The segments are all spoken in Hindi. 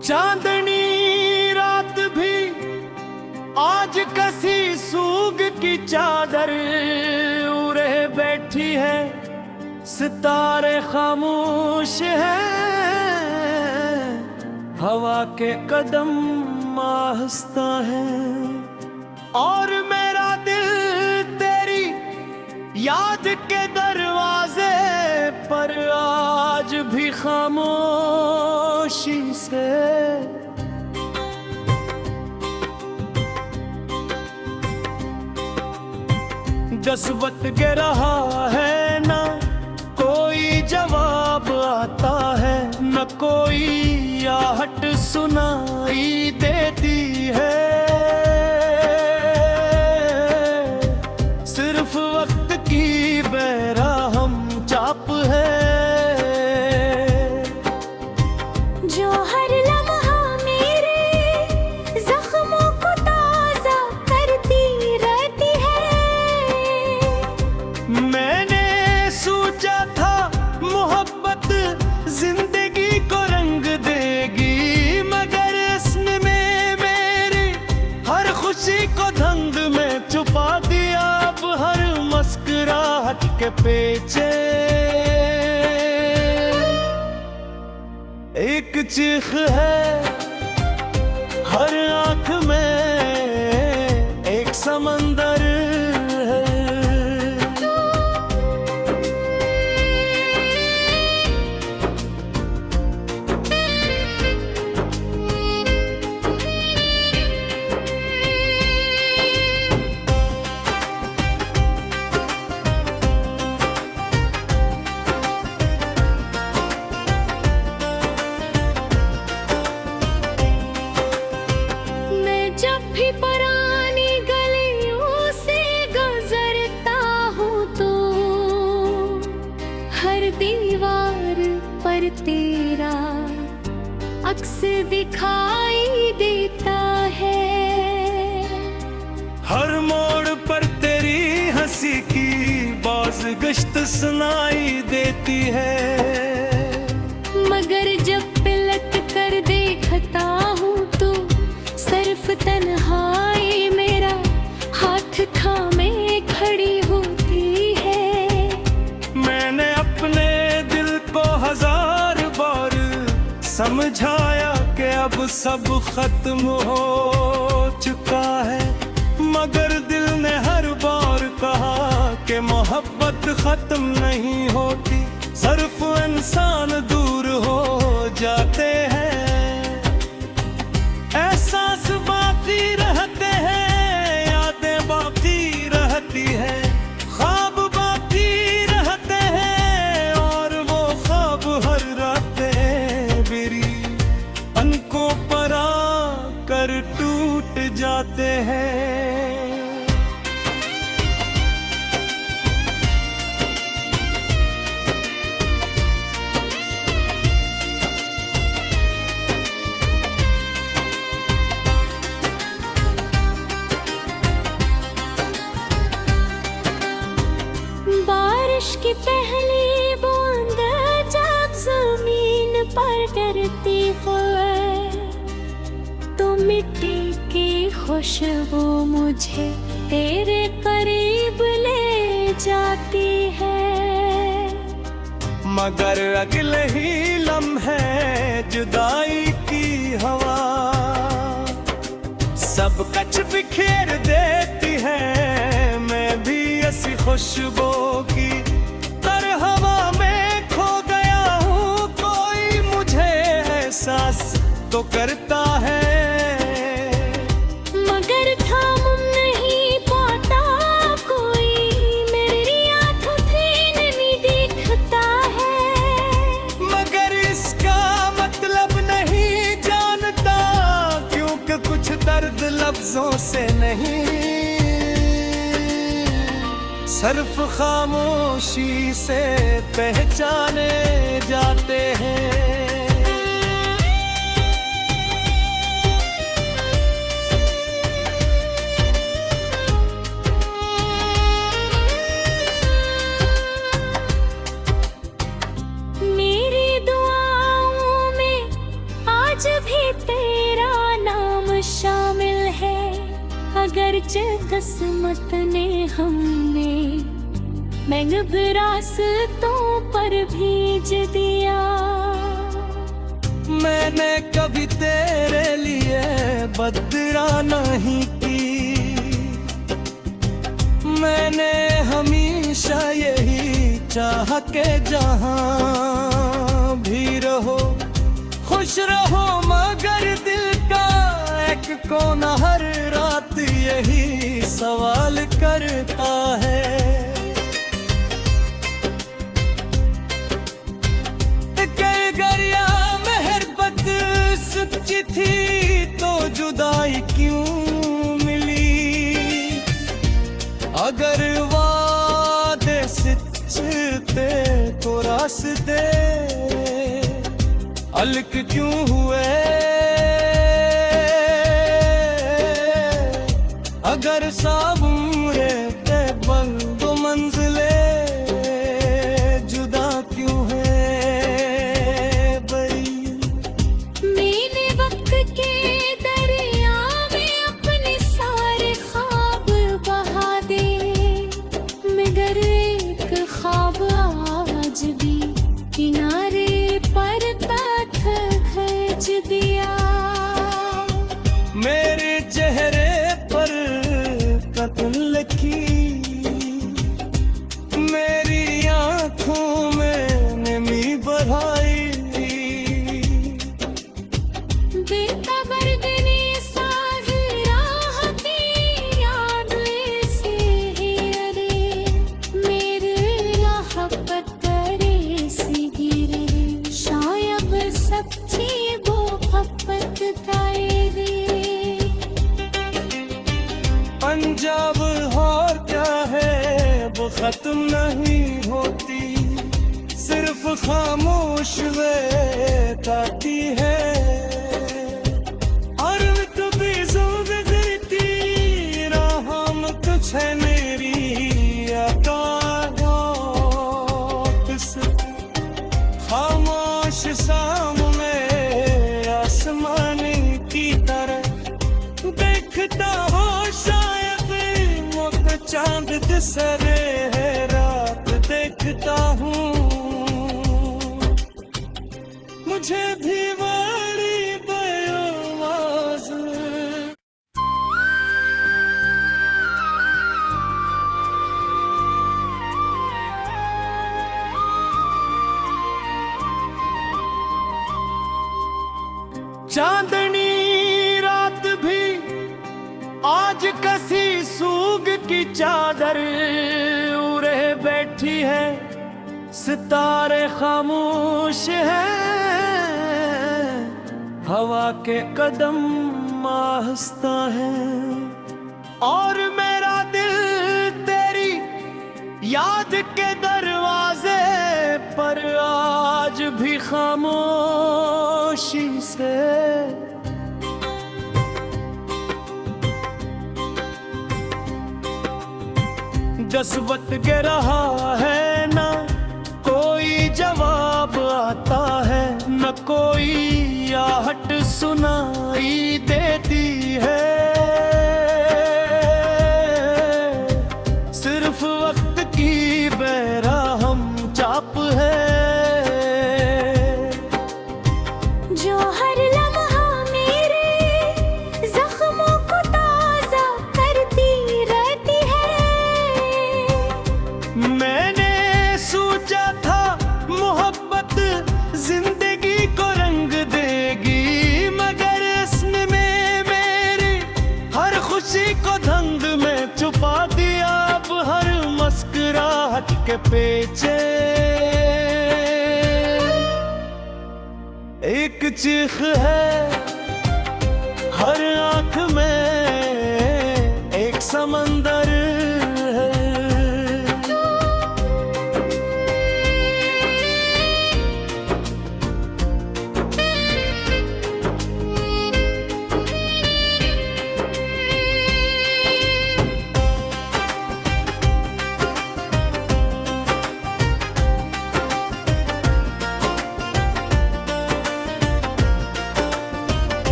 चांदनी रात भी आज कसी सूग की चादर उड़े बैठी है, सितारे खामोश हैं, हवा के कदम आहिस्ता है। और मेरा दिल तेरी याद के दरवाजे पर आज भी खामोशी से जज्बत गे रहा है, ना कोई जवाब आता है, न कोई आहट सुनाई देती है। सिर्फ वक्त की बेरहम चाप है जो हर लम्हा मेरे जख्मों को ताजा करती रहती है। मैंने सोचा था मोहब्बत जिंदगी को रंग देगी, मगर इसने मेरी हर खुशी को धुंध में छुपा दिया। अब हर मुस्कुराहट के पीछे एक चीख है, हर आंख में एक समंदर है। जब भी पुरानी गलियों से गुजरता हूँ तो हर दीवार पर तेरा अक्स दिखाई देता है। हर मोड़ पर तेरी हंसी की बाज़गश्त सुनाई देती है। मगर जब पलट कर देखता हूँ तो सिर्फ तन्हाई मेरा हाथ थामे खड़ी होती है। मैंने अपने दिल को हजार बार समझाया कि अब सब खत्म हो चुका है, मगर दिल ने हर बार कहा कि मोहब्बत खत्म नहीं होती, सिर्फ इंसान दूर हो जाते हैं। एहसास बाकी रहते हैं, यादें बाकी रहती है, ख्वाब बाकी रहते हैं, और वो ख्वाब हर रात मेरी पलकों पर आकर टूट जाते हैं। बारिश की पहली बूंद जब जमीन पर गिरती है तो मिट्टी की खुशबू मुझे तेरे करीब ले जाती है। मगर अगले ही लम्हे जुदाई की हवा सब कुछ बिखेर देती है। मैं भी ऐसी खुशबू की तर हवा में खो गया हूँ, कोई मुझे एहसास तो करता है, मगर थाम नहीं पाता कोई, मेरी आंखों से नहीं दिखता है। मगर इसका मतलब नहीं जानता, क्योंकि कुछ दर्द लफ्जों से नहीं, सिर्फ खामोशी से पहचाने जाते हैं। मेरी दुआओं में आज भी अगरचे किस्मत ने हमें महंग रास्तों पर भेज दिया। मैंने कभी तेरे लिए बदरा नहीं की, मैंने हमेशा यही चाहा के जहां भी रहो खुश रहो, मगर दिल का एक कोना हर रात यही सवाल करता है। सच्ची थी तो जुदाई क्यों मिली, अगर वादे सच्चे तो रास्ते अलग क्यों हुए, अगर सब उम्रे ते बंदो मंजिले जुदा क्यों है। के दरिया में अपने सारे ख्वाब बहा दे, मगर एक ख्वाब आज भी किनारे पर पत्थर खींच दिया। मेरे चेहरे पर कत्ल लिखी, मेरी आंखों में नमी बढ़ाई, पंजाब और क्या है वो खत्म नहीं होती, सिर्फ खामोश वे ताती है। और कभी ज़ोर करती राहम कुछ है मेरी आकाश से, खामोश सामने आसमानी की तरह देखता हो, चांद दिसरे है रात देखता हूँ, मुझे भी बड़ी बेआवाज़। चांदनी रात भी आज कसी सूग की चादर उड़े बैठी है, सितारे खामोश हैं, हवा के कदम आहिस्ता है, और मेरा दिल तेरी याद के दरवाजे पर आज भी खामोशी से जज्बत के रहा है, ना कोई जवाब आता है, न कोई आहट सुनाई देती है, सिर्फ वक्त की बेरहम चाप है जो हर लम्हा मेरे जख्मों को ताजा करती रहती है। मैंने सोचा था मोहब्बत जिंदगी को रंग देगी, मगर इसने मेरी हर खुशी को धंध में छुपा दिया। अब हर मुस्कुराहट के पीछे एक चीख है, हर आंख में एक समंदर है।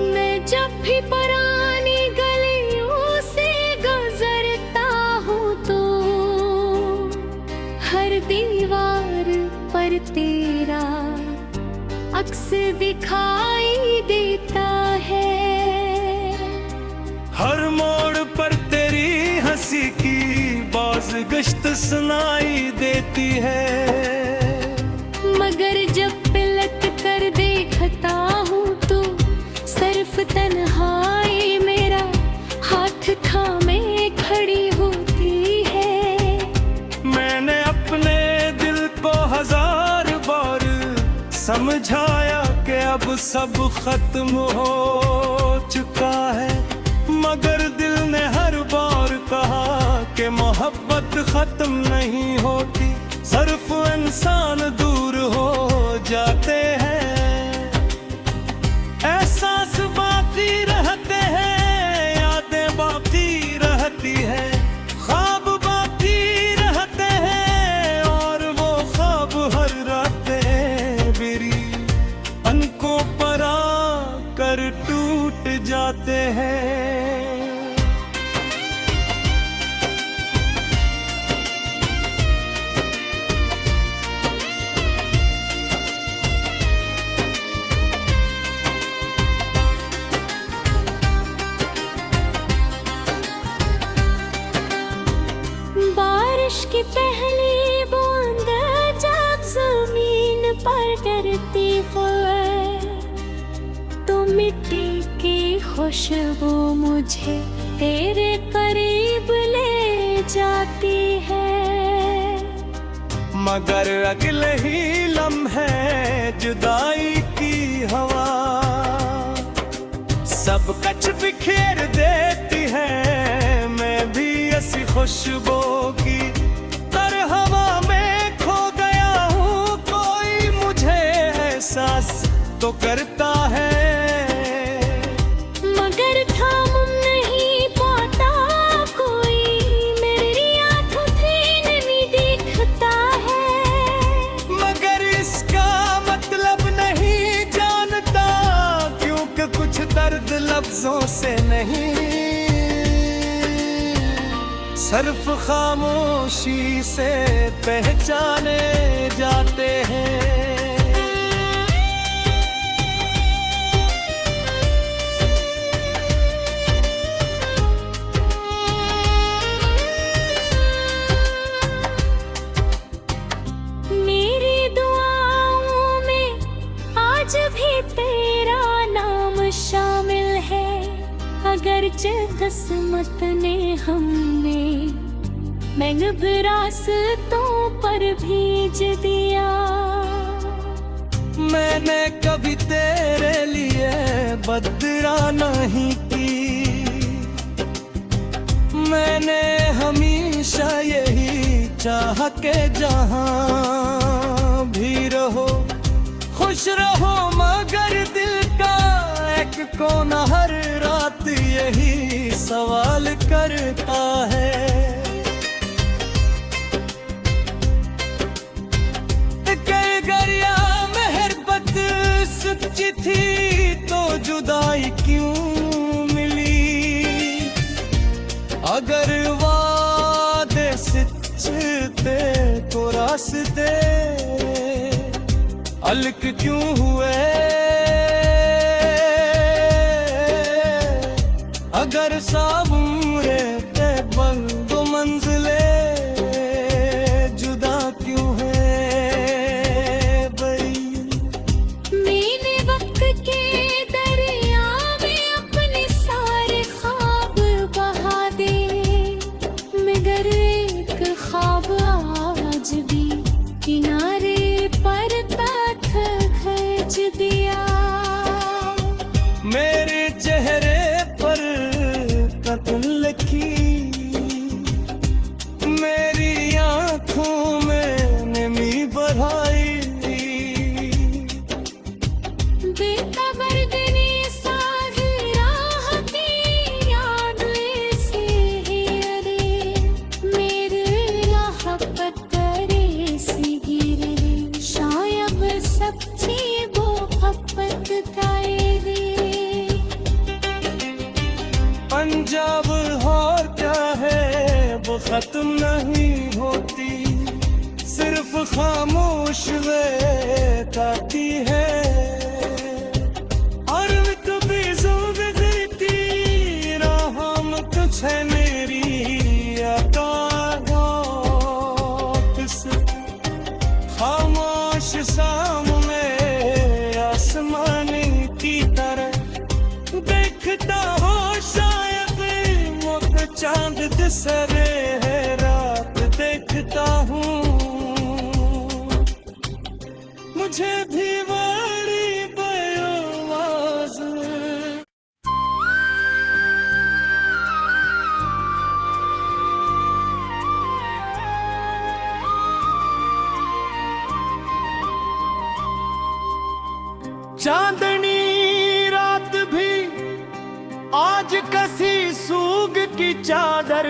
मैं जब भी पुरानी तेरा अक्स दिखाई देता है। हर मोड़ पर तेरी हंसी की बाज़गश्त सुनाई देती है। मगर जब पलट कर देखता हूँ तो सिर्फ तन्हाई मेरा हाथ थामे खड़ी होती है। मैंने अपने दिल को हजार बार समझाया कि अब सब खत्म हो चुका है, मगर दिल ने हर बार कहा कि मोहब्बत खत्म नहीं होती, सिर्फ इंसान दूर हो जाते हैं। एहसास बाकी रहते हैं, यादें बाकी रहती है, ख्वाब बाकी रहते हैं, और वो ख्वाब हर रातें मेरी पलकों पर आकर टूट जाते हैं। बारिश की पहली बूंद जब जमीन पर गिरती है तो मिट्टी की खुशबू मुझे तेरे करीब ले जाती है। मगर अगले ही लम्हे जुदाई की हवा सब कच बिखेर देती है। मैं भी ऐसी खुशबू की तरह हवा में खो गया हूँ, कोई मुझे एहसास तो करता है, मगर थाम नहीं पाता कोई, मेरी आंखों से नहीं दिखता है। मगर इसका मतलब नहीं जानता, क्योंकि कुछ दर्द लफ्जों से नहीं, सिर्फ खामोशी से पहचाने जाते हैं। मेरी दुआओं में आज भी तेरा नाम शामिल है, अगरचे किस्मत ने हमने महंग रास्तों पर भेज दिया। मैंने कभी तेरे लिए बदरा नहीं की, मैंने हमेशा यही चाहा के जहां भी रहो खुश रहो, मगर दिल का एक कोना हर रात यही सवाल करता है। गरिया मेहरबत सच्ची थी तो जुदाई क्यों मिली, अगर वादे सच्चे तो रास्ते अलग क्यों हुए, अगर साबुरे ते बंदो मंजिले जुदा क्यों है भाई। मैंने वक्त के दरिया में अपने सारे ख्वाब बहा दे, मगर एक ख्वाब आज भी किनारे पर तक खींच दिया। मेरे चेहरे पर कत्ल लिखी, मेरी आंखों में नमी बढ़ाई, बेखबरदनी साही राह की याद से ही अरे मेरे राह पर करे सी गिरे, शायद सच्ची वो मोहब्बत कायदे। पंजाब और क्या है वो खत्म नहीं होती, सिर्फ सिर्फ खामोश वे ताती है और कभी ज़िंदगी राहम तुझ है मेरी खामोश सामने आसमानी की तरह देखता हो शायद मुख चांद दिसरे है रात देखता हूँ मुझे भी बड़ी बेआवाज़ चांदनी रात भी आज कसी सूग की चादर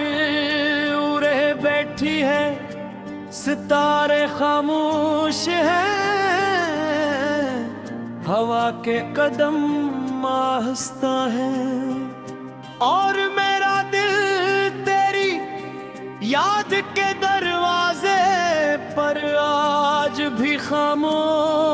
उड़े बैठी है सितारे खामोश है हवा के कदम आहिस्ता है और मेरा दिल तेरी याद के दरवाजे पर आज भी खामोश